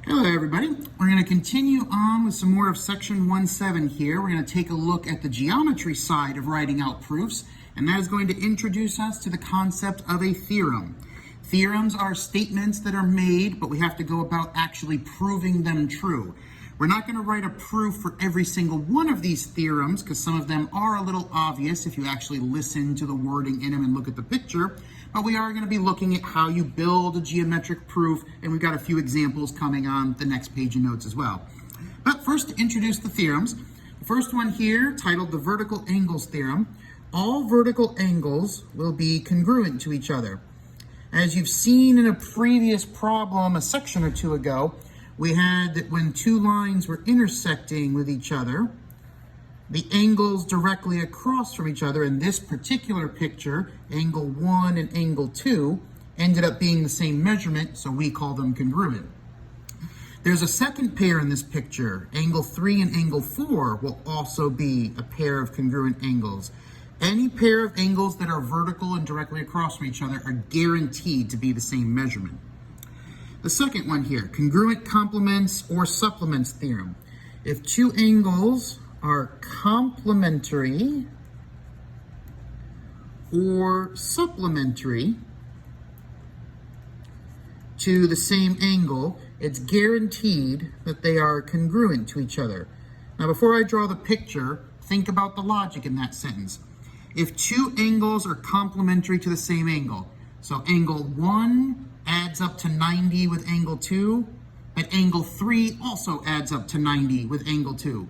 Hello everybody. We're going to continue on with some more of section 1.7 here. We're going to take a look at the geometry side of writing out proofs, and that is going to introduce us to the concept of a theorem. Theorems are statements that are made, but we have to go about actually proving them true. We're not going to write a proof for every single one of these theorems because some of them are a little obvious if you actually listen to the wording in them and look at the picture. But we are going to be looking at how you build a geometric proof, and we've got a few examples coming on the next page of notes as well. But first, to introduce the theorems, the first one here, titled the vertical angles theorem. All vertical angles will be congruent to each other. As you've seen in a previous problem a section or two ago, we had that when two lines were intersecting with each other, the angles directly across from each other, in this particular picture, angle 1 and angle 2, ended up being the same measurement, so we call them congruent. There's a second pair in this picture. Angle 3 and angle 4 will also be a pair of congruent angles. Any pair of angles that are vertical and directly across from each other are guaranteed to be the same measurement. The second one here, congruent complements or supplements theorem. If two angles are complementary or supplementary to the same angle, it's guaranteed that they are congruent to each other. Now, before I draw the picture, think about the logic in that sentence. If two angles are complementary to the same angle, so angle 1 adds up to 90 with angle 2, but angle 3 also adds up to 90 with angle 2.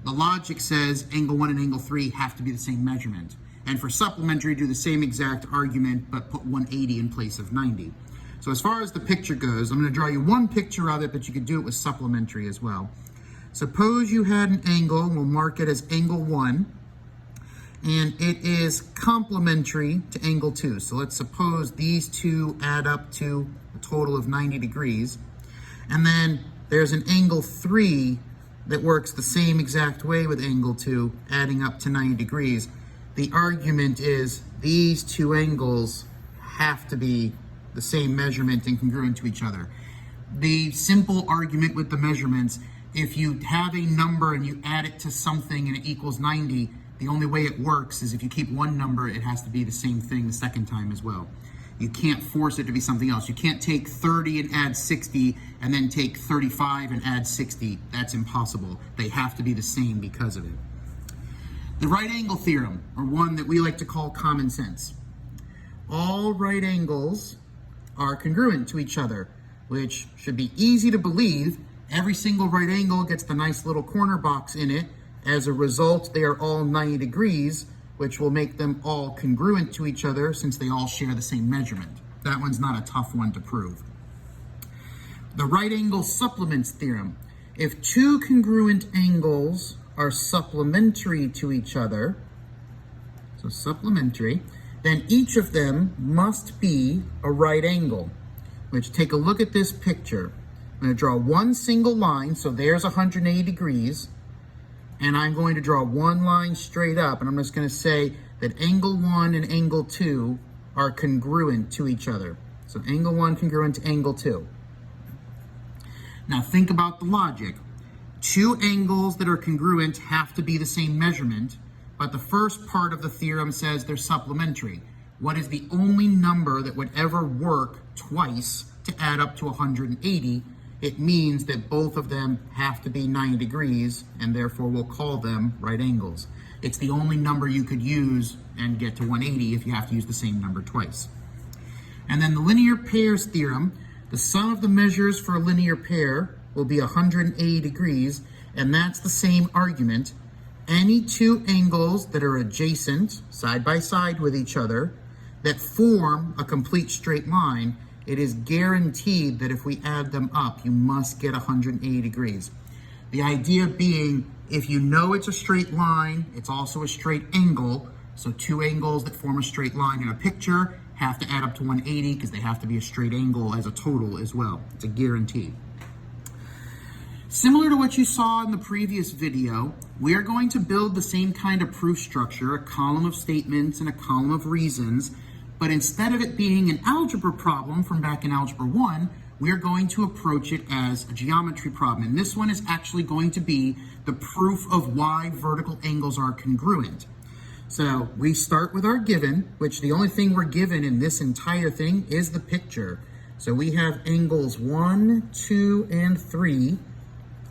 The logic says angle 1 and angle 3 have to be the same measurement. And for supplementary, do the same exact argument, but put 180 in place of 90. So as far as the picture goes, I'm going to draw you one picture of it, but you could do it with supplementary as well. Suppose you had an angle, we'll mark it as angle 1, and it is complementary to angle 2. So let's suppose these two add up to a total of 90 degrees. And then there's an angle 3 that works the same exact way with angle 2, adding up to 90 degrees. The argument is these two angles have to be the same measurement and congruent to each other. The simple argument with the measurements, if you have a number and you add it to something and it equals 90, the only way it works is if you keep one number, it has to be the same thing the second time as well. You can't force it to be something else. You can't take 30 and add 60 and then take 35 and add 60. That's impossible. They have to be the same because of it. The right angle theorem, or one that we like to call common sense. All right angles are congruent to each other, which should be easy to believe. Every single right angle gets the nice little corner box in it. As a result, they are all 90 degrees, which will make them all congruent to each other since they all share the same measurement. That one's not a tough one to prove. The right angle supplements theorem. If two congruent angles are supplementary to each other, so supplementary, then each of them must be a right angle. Which, take a look at this picture. I'm going to draw one single line, so there's 180 degrees. And I'm going to draw one line straight up, and I'm just going to say that angle 1 and angle 2 are congruent to each other. So angle 1 congruent to angle 2. Now think about the logic. Two angles that are congruent have to be the same measurement, but the first part of the theorem says they're supplementary. What is the only number that would ever work twice to add up to 180? It means that both of them have to be 90 degrees, and therefore we'll call them right angles. It's the only number you could use and get to 180 if you have to use the same number twice. And then the linear pairs theorem, the sum of the measures for a linear pair will be 180 degrees, and that's the same argument. Any two angles that are adjacent, side by side with each other, that form a complete straight line, it is guaranteed that if we add them up, you must get 180 degrees. The idea being, if you know it's a straight line, it's also a straight angle. So two angles that form a straight line in a picture have to add up to 180 because they have to be a straight angle as a total as well. It's a guarantee. Similar to what you saw in the previous video, we are going to build the same kind of proof structure, a column of statements and a column of reasons, but instead of it being an algebra problem from back in Algebra 1, we're going to approach it as a geometry problem. And this one is actually going to be the proof of why vertical angles are congruent. So we start with our given, which the only thing we're given in this entire thing is the picture. So we have angles 1, 2, and 3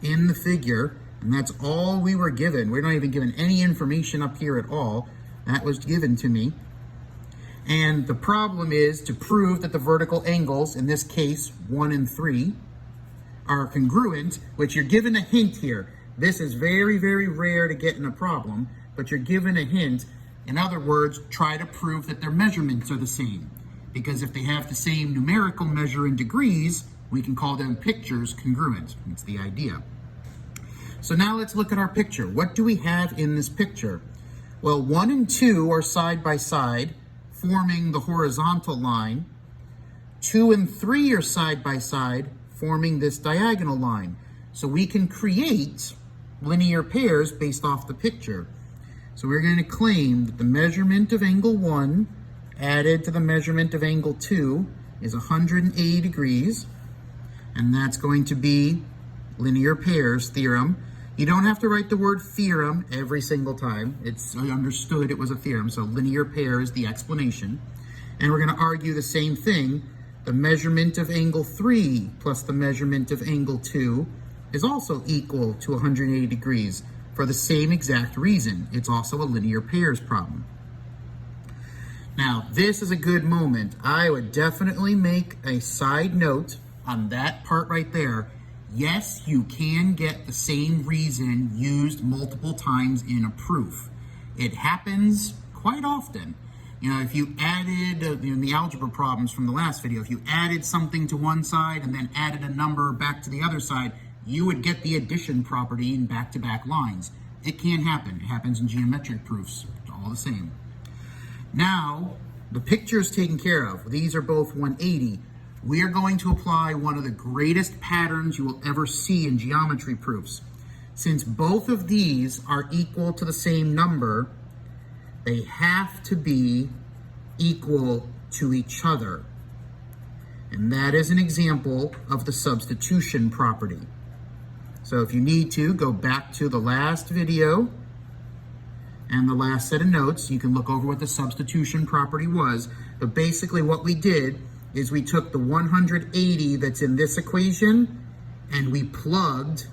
in the figure, and that's all we were given. We're not even given any information up here at all. That was given to me. And the problem is to prove that the vertical angles, in this case 1 and 3, are congruent, which you're given a hint here. This is very, very rare to get in a problem, but you're given a hint. In other words, try to prove that their measurements are the same. Because if they have the same numerical measure in degrees, we can call them pictures congruent. That's the idea. So now let's look at our picture. What do we have in this picture? Well, 1 and 2 are side by side, forming the horizontal line. 2 and 3 are side by side, forming this diagonal line. So we can create linear pairs based off the picture. So we're going to claim that the measurement of angle 1 added to the measurement of angle 2 is 180 degrees, and that's going to be linear pairs theorem. You don't have to write the word theorem every single time. It's understood it was a theorem, so linear pair is the explanation. And we're going to argue the same thing. The measurement of angle 3 plus the measurement of angle 2 is also equal to 180 degrees for the same exact reason. It's also a linear pairs problem. Now, this is a good moment. I would definitely make a side note on that part right there. Yes, you can get the same reason used multiple times in a proof. It happens quite often. You know, if you added, in the algebra problems from the last video, if you added something to one side and then added a number back to the other side, you would get the addition property in back-to-back lines. It can happen. It happens in geometric proofs, all the same. Now, the picture is taken care of. These are both 180. We are going to apply one of the greatest patterns you will ever see in geometry proofs. Since both of these are equal to the same number, they have to be equal to each other. And that is an example of the substitution property. So if you need to, go back to the last video and the last set of notes. You can look over what the substitution property was. But basically what we did is we took the 180 that's in this equation and we plugged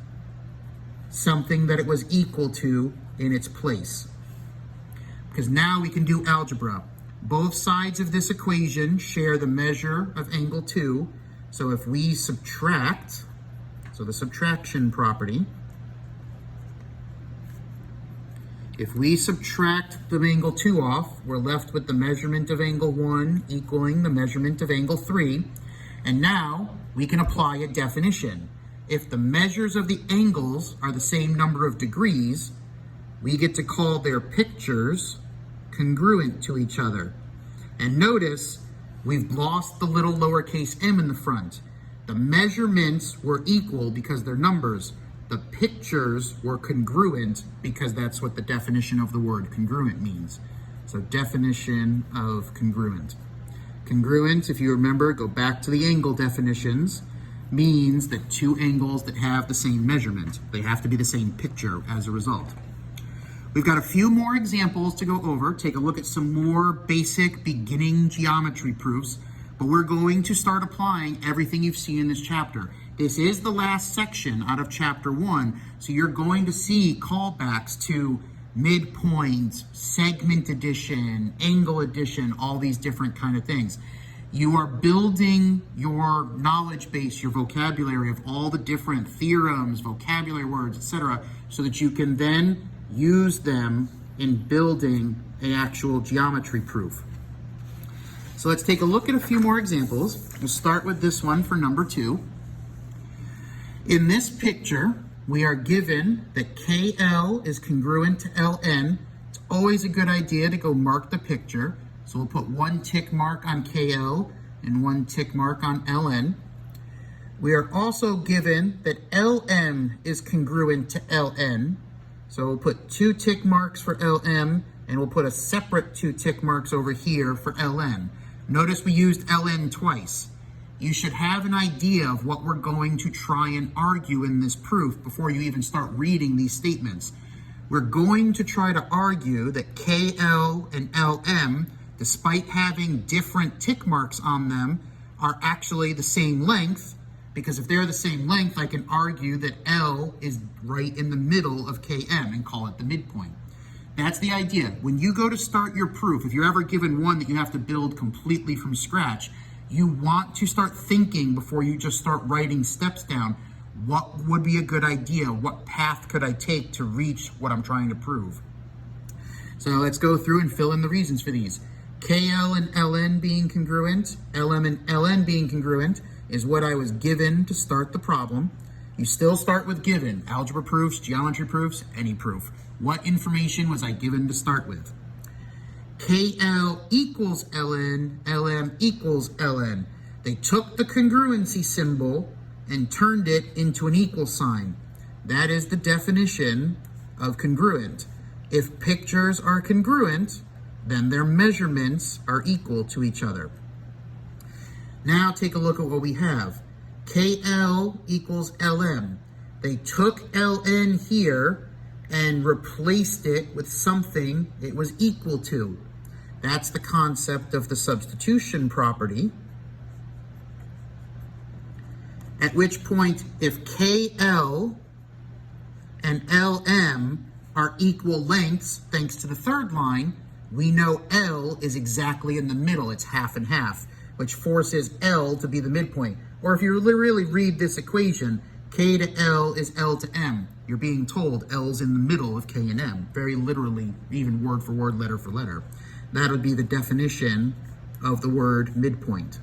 something that it was equal to in its place. Because now we can do algebra. Both sides of this equation share the measure of angle 2. So if we subtract, so the subtraction property, if we subtract the angle 2 off, we're left with the measurement of angle 1 equaling the measurement of angle 3. And now we can apply a definition. If the measures of the angles are the same number of degrees, we get to call their pictures congruent to each other. And notice we've lost the little lowercase m in the front. The measurements were equal because they're numbers. The pictures were congruent because that's what the definition of the word congruent means. So definition of congruent. Congruent, if you remember, go back to the angle definitions, means that two angles that have the same measurement. They have to be the same picture as a result. We've got a few more examples to go over. Take a look at some more basic beginning geometry proofs, but we're going to start applying everything you've seen in this chapter. This is the last section out of chapter 1, so you're going to see callbacks to midpoint, segment addition, angle addition, all these different kind of things. You are building your knowledge base, your vocabulary of all the different theorems, vocabulary words, etc., so that you can then use them in building an actual geometry proof. So let's take a look at a few more examples. We'll start with this one for number 2. In this picture, we are given that KL is congruent to LN. It's always a good idea to go mark the picture. So we'll put one tick mark on KL and one tick mark on LN. We are also given that LM is congruent to LN. So we'll put 2 tick marks for LM, and we'll put a separate 2 tick marks over here for LN. Notice we used LN twice. you should have an idea of what we're going to try and argue in this proof before you even start reading these statements. We're going to try to argue that KL and LM, despite having different tick marks on them, are actually the same length, because if they're the same length, I can argue that L is right in the middle of KM and call it the midpoint. That's the idea. When you go to start your proof, if you're ever given one that you have to build completely from scratch, you want to start thinking before you just start writing steps down. What would be a good idea? What path could I take to reach what I'm trying to prove? So let's go through and fill in the reasons for these. KL and LN being congruent, LM and LN being congruent is what I was given to start the problem. You still start with given, algebra proofs, geometry proofs, any proof. What information was I given to start with? KL equals LN, LM equals LN. They took the congruency symbol and turned it into an equal sign. That is the definition of congruent. If pictures are congruent, then their measurements are equal to each other. Now take a look at what we have. KL equals LM. They took LN here and replaced it with something it was equal to. That's the concept of the substitution property. At which point, if KL and LM are equal lengths, thanks to the third line, we know L is exactly in the middle. It's half and half, which forces L to be the midpoint. Or if you really read this equation, K to L is L to M. You're being told L's in the middle of K and M, very literally, even word for word, letter for letter. That would be the definition of the word midpoint.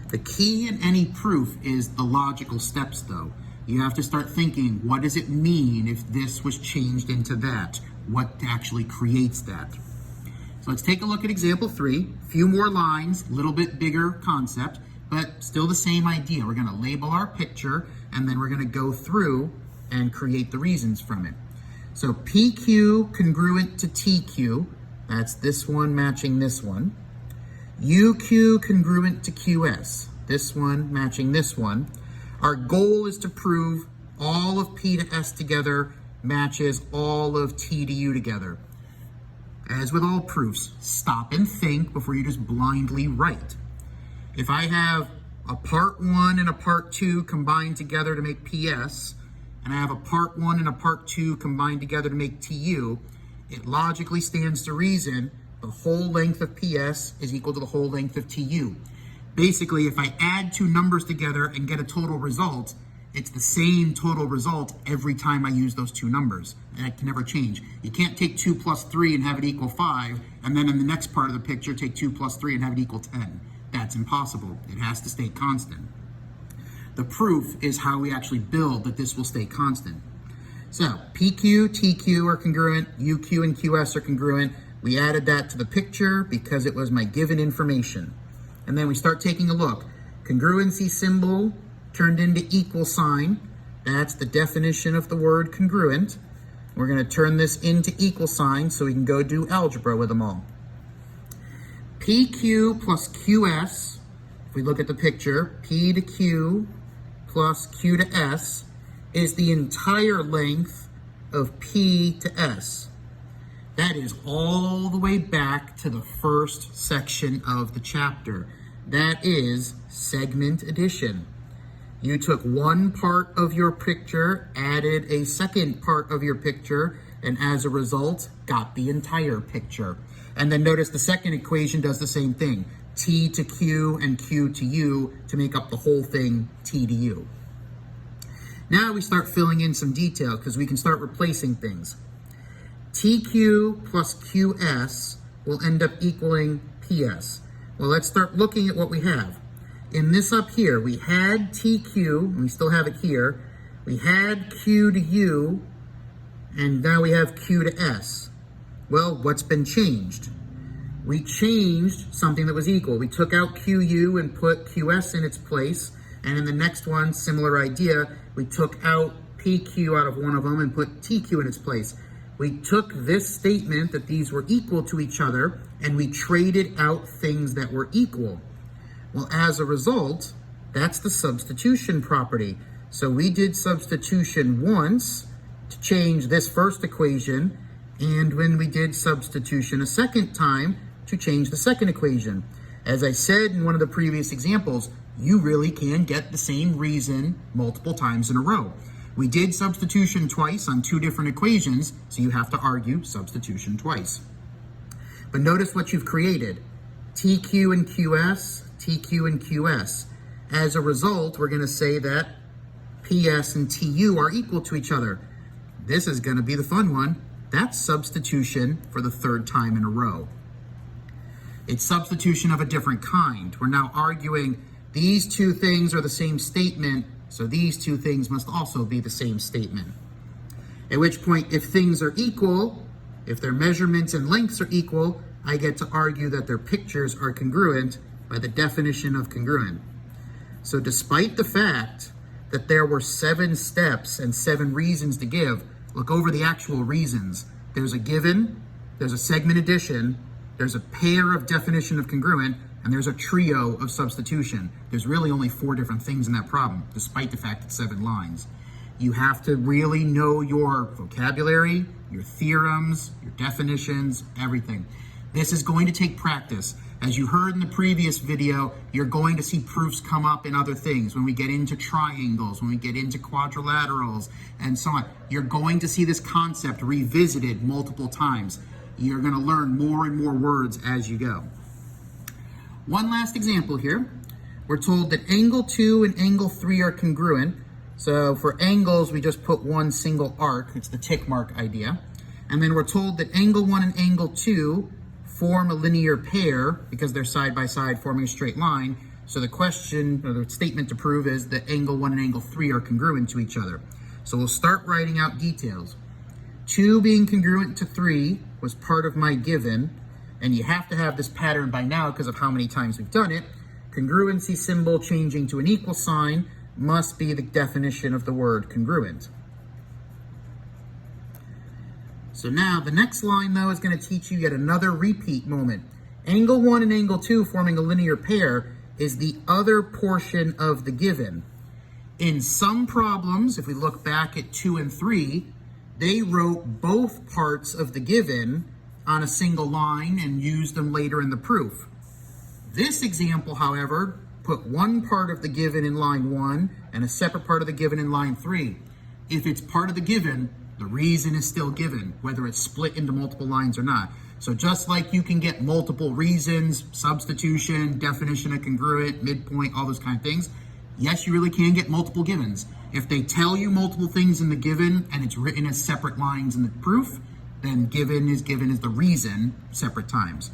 The key in any proof is the logical steps, though. You have to start thinking, what does it mean if this was changed into that? What actually creates that? So let's take a look at example 3. A few more lines, a little bit bigger concept, but still the same idea. We're going to label our picture, and then we're going to go through and create the reasons from it. So PQ congruent to TQ, that's this one matching this one. UQ congruent to QS, this one matching this one. Our goal is to prove all of P to S together matches all of T to U together. As with all proofs, stop and think before you just blindly write. If I have a part 1 and a part 2 combined together to make PS, and I have a part 1 and a part 2 combined together to make TU, it logically stands to reason the whole length of PS is equal to the whole length of TU. Basically, if I add two numbers together and get a total result, it's the same total result every time I use those two numbers. And it can never change. You can't take 2 plus 3 and have it equal 5, and then in the next part of the picture, take 2 plus 3 and have it equal 10. That's impossible. It has to stay constant. The proof is how we actually build that this will stay constant. So PQ, TQ are congruent, UQ and QS are congruent. We added that to the picture because it was my given information. And then we start taking a look. Congruency symbol turned into equal sign. That's the definition of the word congruent. We're going to turn this into equal sign so we can go do algebra with them all. PQ plus QS, if we look at the picture, P to Q plus Q to S is the entire length of P to S. That is all the way back to the first section of the chapter. That is segment addition. You took one part of your picture, added a second part of your picture, and as a result, got the entire picture. And then notice the second equation does the same thing. T to Q and Q to U to make up the whole thing, T to U. Now we start filling in some detail because we can start replacing things. TQ plus QS will end up equaling PS. Well, let's start looking at what we have. In this up here, we had TQ, and we still have it here. We had Q to U, and now we have Q to S. Well, what's been changed? We changed something that was equal. We took out QU and put QS in its place, and in the next one, similar idea, we took out PQ out of one of them and put TQ in its place. We took this statement that these were equal to each other and we traded out things that were equal. Well, as a result, that's the substitution property. So we did substitution once to change this first equation, and when we did substitution a second time to change the second equation. As I said in one of the previous examples, you really can get the same reason multiple times in a row. We did substitution twice on two different equations, so you have to argue substitution twice. But notice what you've created. TQ and QS, TQ and QS. As a result, we're going to say that PS and TU are equal to each other. This is going to be the fun one. That's substitution for the third time in a row. It's substitution of a different kind. We're now arguing these two things are the same statement, so these two things must also be the same statement. At which point, if things are equal, if their measurements and lengths are equal, I get to argue that their pictures are congruent by the definition of congruent. So despite the fact that there were 7 steps and 7 reasons to give, look over the actual reasons. There's a given, there's a segment addition, there's a pair of definition of congruent, and there's a trio of substitution. There's really only 4 different things in that problem, despite the fact it's 7 lines. You have to really know your vocabulary, your theorems, your definitions, everything. This is going to take practice. As you heard in the previous video, you're going to see proofs come up in other things. When we get into triangles, when we get into quadrilaterals, and so on, you're going to see this concept revisited multiple times. You're going to learn more and more words as you go. One last example here. We're told that angle 2 and angle 3 are congruent. So for angles, we just put one single arc. It's the tick mark idea. And then we're told that angle 1 and angle 2 form a linear pair because they're side by side forming a straight line. So the question, or the statement to prove, is that angle 1 and angle 3 are congruent to each other. So we'll start writing out details. 2 being congruent to 3 was part of my given, and you have to have this pattern by now because of how many times we've done it. Congruency symbol changing to an equal sign must be the definition of the word congruent. So now the next line, though, is going to teach you yet another repeat moment. Angle 1 and angle 2 forming a linear pair is the other portion of the given. In some problems, if we look back at 2 and 3, they wrote both parts of the given on a single line and used them later in the proof. This example, however, put one part of the given in line 1 and a separate part of the given in line 3. If it's part of the given, the reason is still given, whether it's split into multiple lines or not. So just like you can get multiple reasons, substitution, definition of congruent, midpoint, all those kind of things, yes, you really can get multiple givens. If they tell you multiple things in the given and it's written as separate lines in the proof, then given is the reason separate times.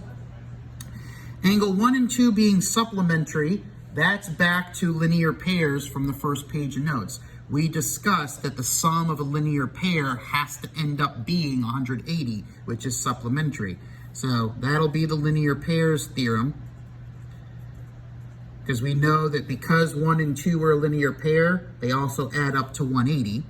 Angle 1 and 2 being supplementary, that's back to linear pairs from the first page of notes. We discussed that the sum of a linear pair has to end up being 180, which is supplementary. So that'll be the linear pairs theorem, because we know that because 1 and 2 are a linear pair, they also add up to 180.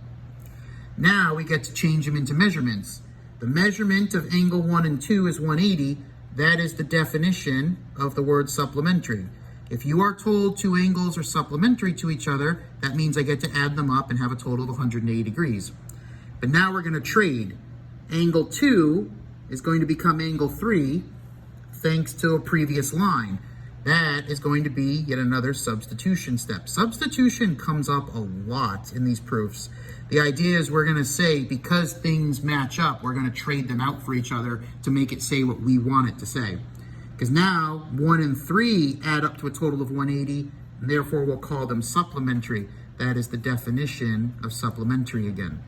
Now we get to change them into measurements. The measurement of angle 1 and 2 is 180. That is the definition of the word supplementary. If you are told 2 angles are supplementary to each other, that means I get to add them up and have a total of 180 degrees. But now we're going to trade. Angle 2 is going to become angle 3 thanks to a previous line. That is going to be yet another substitution step. Substitution comes up a lot in these proofs. The idea is we're going to say, because things match up, we're going to trade them out for each other to make it say what we want it to say. Because now 1 and 3 add up to a total of 180, and therefore we'll call them supplementary. That is the definition of supplementary again.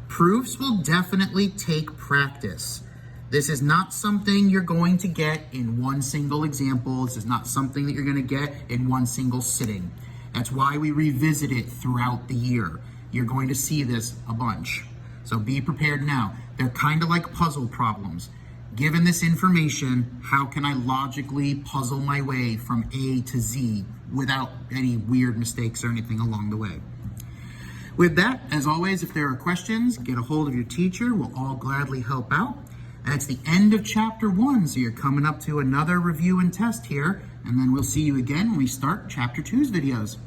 Proofs will definitely take practice. This is not something you're going to get in one single example. This is not something that you're going to get in one single sitting. That's why we revisit it throughout the year. You're going to see this a bunch. So be prepared now. They're kind of like puzzle problems. Given this information, how can I logically puzzle my way from A to Z without any weird mistakes or anything along the way? With that, as always, if there are questions, get a hold of your teacher. We'll all gladly help out. That's the end of chapter 1, so you're coming up to another review and test here, and then we'll see you again when we start chapter 2's videos.